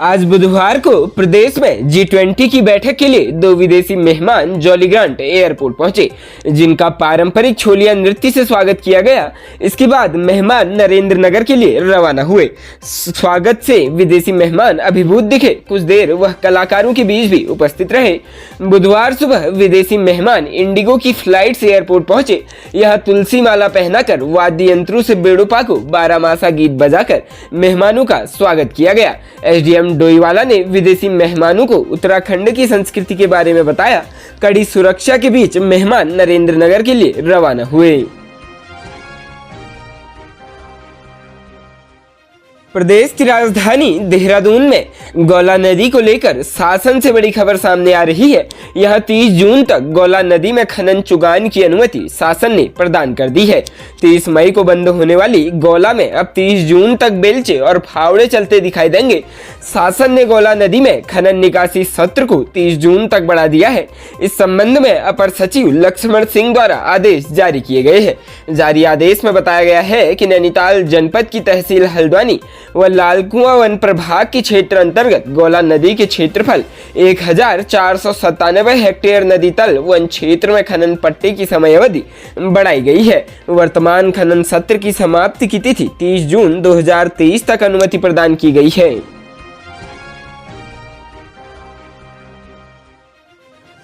आज बुधवार को प्रदेश में G20 की बैठक के लिए 2 विदेशी मेहमान जॉलीग्रांट एयरपोर्ट पहुंचे, जिनका पारंपरिक छोलिया नृत्य से स्वागत किया गया। इसके बाद मेहमान नरेंद्र नगर के लिए रवाना हुए। स्वागत से विदेशी मेहमान अभिभूत दिखे। कुछ देर वह कलाकारों के बीच भी उपस्थित रहे। बुधवार सुबह विदेशी मेहमान इंडिगो की फ्लाइट से एयरपोर्ट पहुंचे। यह तुलसी माला पहनाकर वाद्य यंत्रों से बेड़ोपा को 12 मासा गीत बजाकर मेहमानों का स्वागत किया गया। एसडीएम डोईवाला ने विदेशी मेहमानों को उत्तराखंड की संस्कृति के बारे में बताया। कड़ी सुरक्षा के बीच मेहमान नरेंद्र नगर के लिए रवाना हुए। प्रदेश की राजधानी देहरादून में गौला नदी को लेकर शासन से बड़ी खबर सामने आ रही है। यह 30 जून तक गौला नदी में खनन चुगान की अनुमति शासन ने प्रदान कर दी है। 30 मई को बंद होने वाली गौला में अब 30 जून तक बेलचे और फावड़े चलते दिखाई देंगे। शासन ने गौला नदी में खनन निकासी सत्र को 30 जून तक बढ़ा दिया है। इस संबंध में अपर सचिव लक्ष्मण सिंह द्वारा आदेश जारी किए गए हैं। जारी आदेश में बताया गया है कि नैनीताल जनपद की तहसील हल्द्वानी व लालकुआं वन प्रभाग के क्षेत्र अंतर्गत गौला नदी के क्षेत्रफल 1497 हेक्टेयर नदी तल वन क्षेत्र में खनन पट्टे की समय अवधि बढ़ाई गई है। वर्तमान खनन सत्र की समाप्ति की तिथि 30 जून 2023 तक अनुमति प्रदान की गई है।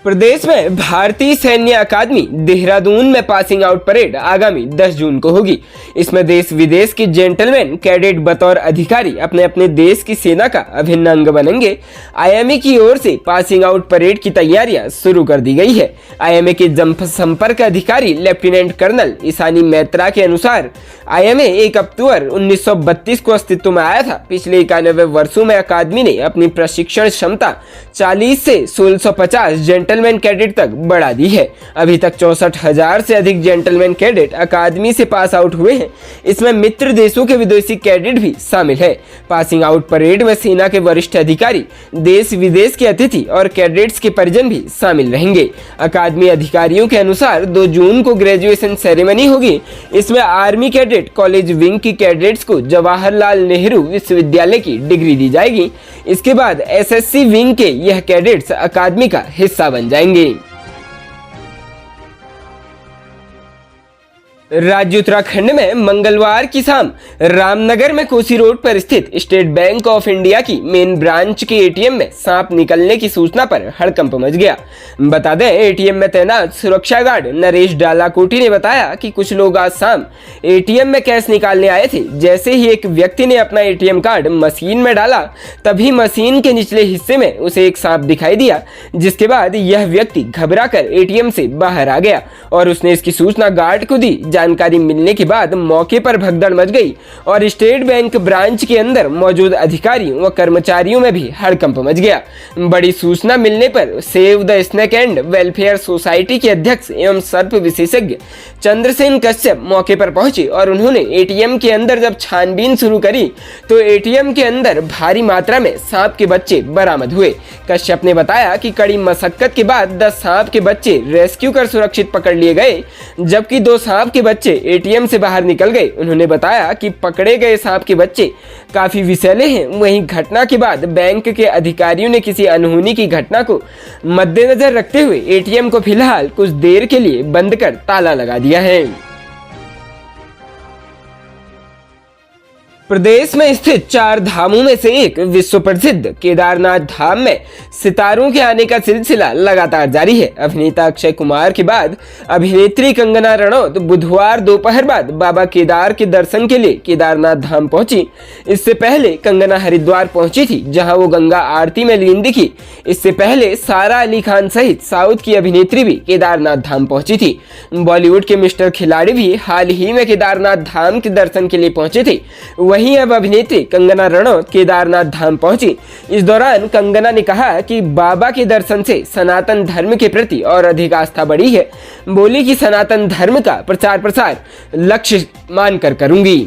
प्रदेश में भारतीय सैन्य अकादमी देहरादून में पासिंग आउट परेड आगामी 10 जून को होगी। इसमें देश विदेश के जेंटलमैन कैडेट बतौर अधिकारी अपने अपने देश की सेना का अभिन्न अंग बनेंगे। आईएमए की ओर से पासिंग आउट परेड की तैयारियां शुरू कर दी गई है। आईएमए के जनसंपर्क अधिकारी लेफ्टिनेंट कर्नल ईशानी मैत्रा के अनुसार आईएमए 1 अक्टूबर 1932 को अस्तित्व में आया था। पिछले 91 वर्षों में अकादमी ने अपनी प्रशिक्षण क्षमता 40 से 1650 जेंटलमैन कैडेट तक बढ़ा दी है। अभी तक 64,000 से अधिक जेंटलमैन कैडेट अकादमी से पास आउट हुए हैं। इसमें मित्र देशों के विदेशी कैडेट भी शामिल है। पासिंग आउट परेड में सेना के वरिष्ठ अधिकारी, देश विदेश के अतिथि और कैडेट्स के परिजन भी शामिल रहेंगे। अकादमी अधिकारियों के अनुसार 2 जून को ग्रेजुएशन सेरेमनी होगी। इसमें आर्मी कैडेट कॉलेज विंग की कैडेट्स को जवाहरलाल नेहरू विश्वविद्यालय की डिग्री दी जाएगी। इसके बाद एसएससी विंग के यह कैडेट्स अकादमी का हिस्सा बन जाएंगे। राज्य उत्तराखंड में मंगलवार की शाम रामनगर में कोसी रोड पर स्थित स्टेट बैंक ऑफ इंडिया की मेन ब्रांच के एटीएम में सांप निकलने की सूचना पर हड़कंप मच गया। बता दें, एटीएम में तैनात सुरक्षा गार्ड नरेश डालाकोटी ने बताया कि कुछ लोग आज शाम एटीएम में कैश निकालने आए थे। जैसे ही एक व्यक्ति ने अपना एटीएम कार्ड मशीन में डाला, तभी मशीन के निचले हिस्से में उसे एक सांप दिखाई दिया, जिसके बाद यह व्यक्ति घबराकर एटीएम से बाहर आ गया और उसने इसकी सूचना गार्ड को दी। जानकारी मिलने के बाद मौके पर भगदड़ मच गई और स्टेट बैंक ब्रांच के अंदर मौजूद अधिकारियों व कर्मचारियों में भी हड़कंप मच गया। बड़ी सूचना मिलने पर save the snake and welfare society के अध्यक्ष एवं सर्प विशेषज्ञ चंद्रसेन कश्यप मौके पर पहुंचे और उन्होंने एटीएम के अंदर जब छानबीन शुरू करी तो एटीएम के अंदर भारी मात्रा में सांप के बच्चे बरामद हुए। कश्यप ने बताया कि कड़ी मशक्कत के बाद 10 सांप के बच्चे रेस्क्यू कर सुरक्षित पकड़ लिए गए, जबकि 2 सांप के बच्चे एटीएम से बाहर निकल गए। उन्होंने बताया कि पकड़े गए सांप के बच्चे काफी विषैले हैं। वहीं घटना के बाद बैंक के अधिकारियों ने किसी अनहोनी की घटना को मद्देनजर रखते हुए एटीएम को फिलहाल कुछ देर के लिए बंद कर ताला लगा दिया है। प्रदेश में स्थित 4 धामों में से एक विश्व प्रसिद्ध केदारनाथ धाम में सितारों के आने का सिलसिला लगातार जारी है। अभिनेता अक्षय कुमार के बाद अभिनेत्री कंगना रनौत बुधवार दोपहर बाद बाबा केदार के दर्शन के लिए केदारनाथ धाम पहुंची। इससे पहले कंगना हरिद्वार पहुंची थी, जहां वो गंगा आरती में लीन दिखी। इससे पहले सारा अली खान सहित साउथ की अभिनेत्री भी केदारनाथ धाम पहुंची थी। बॉलीवुड के मिस्टर खिलाड़ी भी हाल ही में केदारनाथ धाम के दर्शन के लिए पहुंचे थे। वहीं अब अभिनेत्री कंगना रनौत केदारनाथ धाम पहुंची। इस दौरान कंगना ने कहा कि बाबा के दर्शन से सनातन धर्म के प्रति और अधिक आस्था बढ़ी है। बोली कि सनातन धर्म का प्रचार प्रसार लक्ष्य मानकर करूंगी।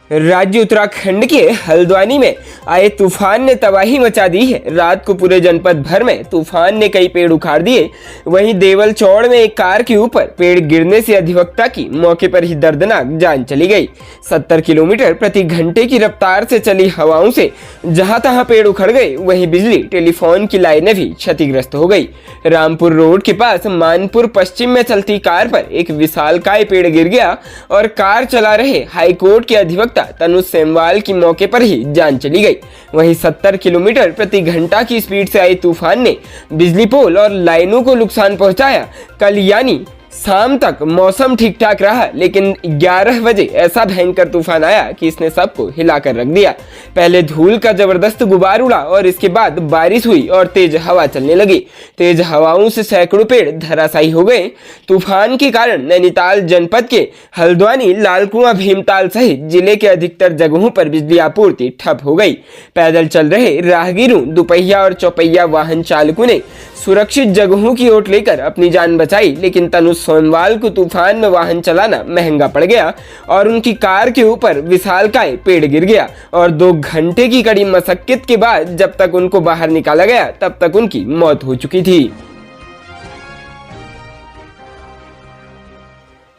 राज्य उत्तराखंड के हल्द्वानी में आए तूफान ने तबाही मचा दी है। रात को पूरे जनपद भर में तूफान ने कई पेड़ उखाड़ दिए। वहीं देवल चौड़ में एक कार के ऊपर पेड़ गिरने से अधिवक्ता की मौके पर ही दर्दनाक जान चली गई। 70 किलोमीटर प्रति घंटे की रफ्तार से चली हवाओं से जहां तहां पेड़ उखड़ गए, वहीं बिजली टेलीफोन की लाइनें भी क्षतिग्रस्त हो गई। रामपुर रोड के पास मानपुर पश्चिम में चलती कार पर एक विशालकाय पेड़ गिर गया और कार चला रहे हाईकोर्ट के अधिवक्ता तनुज सेमवाल की मौके पर ही जान चली गई। वहीं 70 किलोमीटर प्रति घंटा की स्पीड से आई तूफान ने बिजली पोल और लाइनों को नुकसान पहुंचाया। कल यानी शाम तक मौसम ठीक ठाक रहा, लेकिन 11 बजे ऐसा भयंकर तूफान आया कि इसने सबको हिलाकर रख दिया। पहले धूल का जबरदस्त गुबार उड़ा और इसके बाद बारिश हुई और तेज हवा चलने लगी। तेज हवाओं से सैकड़ों पेड़ धराशायी हो गए। तूफान के कारण नैनीताल जनपद के हल्द्वानी, लालकुआं, भीमताल सहित जिले के अधिकतर जगहों पर बिजली आपूर्ति ठप हो गई। पैदल चल रहे राहगीरों, दोपहिया और चौपहिया वाहन चालकों ने सुरक्षित जगहों की ओट लेकर अपनी जान बचाई, लेकिन तनुज सोमवाल को तूफान में वाहन चलाना महंगा पड़ गया और उनकी कार के ऊपर विशालकाय पेड़ गिर गया और 2 घंटे की कड़ी मशक्कत के बाद जब तक उनको बाहर निकाला गया तब तक उनकी मौत हो चुकी थी।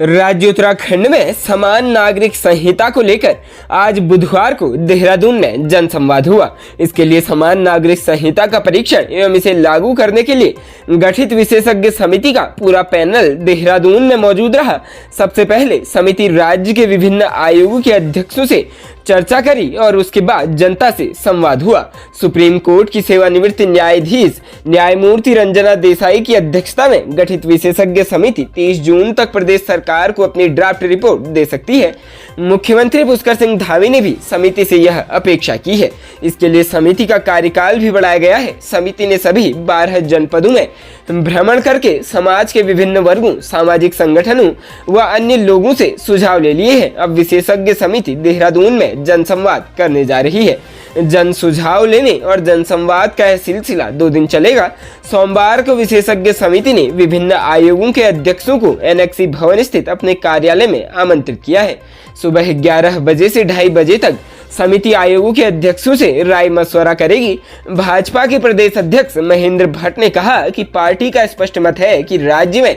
राज्य उत्तराखंड में समान नागरिक संहिता को लेकर आज बुधवार को देहरादून में जनसंवाद हुआ। इसके लिए समान नागरिक संहिता का परीक्षण एवं इसे लागू करने के लिए गठित विशेषज्ञ समिति का पूरा पैनल देहरादून में मौजूद रहा। सबसे पहले समिति राज्य के विभिन्न आयोगों के अध्यक्षों से चर्चा करी और उसके बाद जनता से संवाद हुआ। सुप्रीम कोर्ट की सेवानिवृत्त न्यायाधीश न्यायमूर्ति रंजना देसाई की अध्यक्षता में गठित विशेषज्ञ समिति 30 जून तक प्रदेश सरकार को अपनी ड्राफ्ट रिपोर्ट दे सकती है। मुख्यमंत्री पुष्कर सिंह धामी ने भी समिति से यह अपेक्षा की है। इसके लिए समिति का कार्यकाल भी बढ़ाया गया है। समिति ने सभी 12 जनपदों में भ्रमण करके समाज के विभिन्न वर्गों, सामाजिक संगठनों व अन्य लोगों से सुझाव ले लिए हैं। अब विशेषज्ञ समिति देहरादून में जनसंवाद करने जा रही है। जन सुझाव लेने और जनसंवाद का यह सिलसिला 2 दिन चलेगा। सोमवार को विशेषज्ञ समिति ने विभिन्न आयोगों के अध्यक्षों को एनेक्सी भवन स्थित अपने कार्यालय में आमंत्रित किया है। सुबह 11 बजे से 2:30 बजे तक समिति आयोगों के अध्यक्षों से राय मशवरा करेगी। भाजपा के प्रदेश अध्यक्ष महेंद्र भट्ट ने कहा कि पार्टी का स्पष्ट मत है कि राज्य में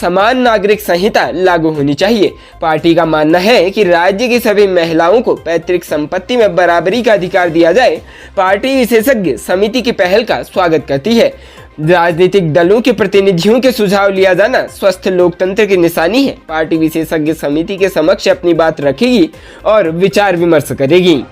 समान नागरिक संहिता लागू होनी चाहिए। पार्टी का मानना है कि राज्य की सभी महिलाओं को पैतृक संपत्ति में बराबरी का अधिकार दिया जाए। पार्टी विशेषज्ञ समिति की पहल का स्वागत करती है। राजनीतिक दलों के प्रतिनिधियों के सुझाव लिया जाना स्वस्थ लोकतंत्र की निशानी है। पार्टी विशेषज्ञ समिति के समक्ष अपनी बात रखेगी और विचार विमर्श करेगी।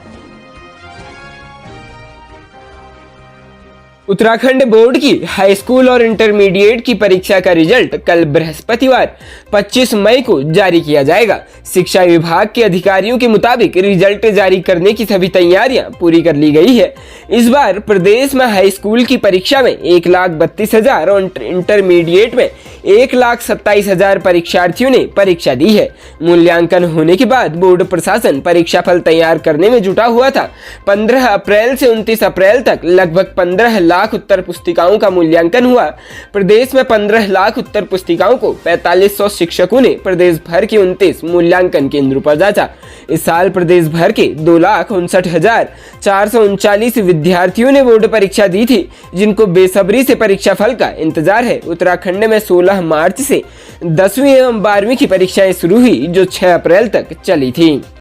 उत्तराखंड बोर्ड की हाई स्कूल और इंटरमीडिएट की परीक्षा का रिजल्ट कल बृहस्पतिवार 25 मई को जारी किया जाएगा। शिक्षा विभाग के अधिकारियों के मुताबिक रिजल्ट जारी करने की सभी तैयारियां पूरी कर ली गई है। इस बार प्रदेश में हाई स्कूल की परीक्षा में 1,32,000 और इंटरमीडिएट में 1,27,000 परीक्षार्थियों ने परीक्षा दी है। मूल्यांकन होने के बाद बोर्ड प्रशासन परीक्षाफल तैयार करने में जुटा हुआ था। 15 अप्रैल से 29 अप्रैल तक लगभग 15 लाख उत्तर पुस्तिकाओं का मूल्यांकन हुआ। प्रदेश में 15 लाख उत्तर पुस्तिकाओं को 4500 शिक्षकों ने प्रदेश भर के 29 मूल्यांकन केंद्रों पर जांचा। इस साल प्रदेश भर के 2,59,439 विद्यार्थियों ने बोर्ड परीक्षा दी थी, जिनको बेसब्री से परीक्षा फल का इंतजार है। उत्तराखंड में 16 मार्च से 10वीं एवं 12वीं की परीक्षाएं शुरू हुई, जो 6 अप्रैल तक चली थी।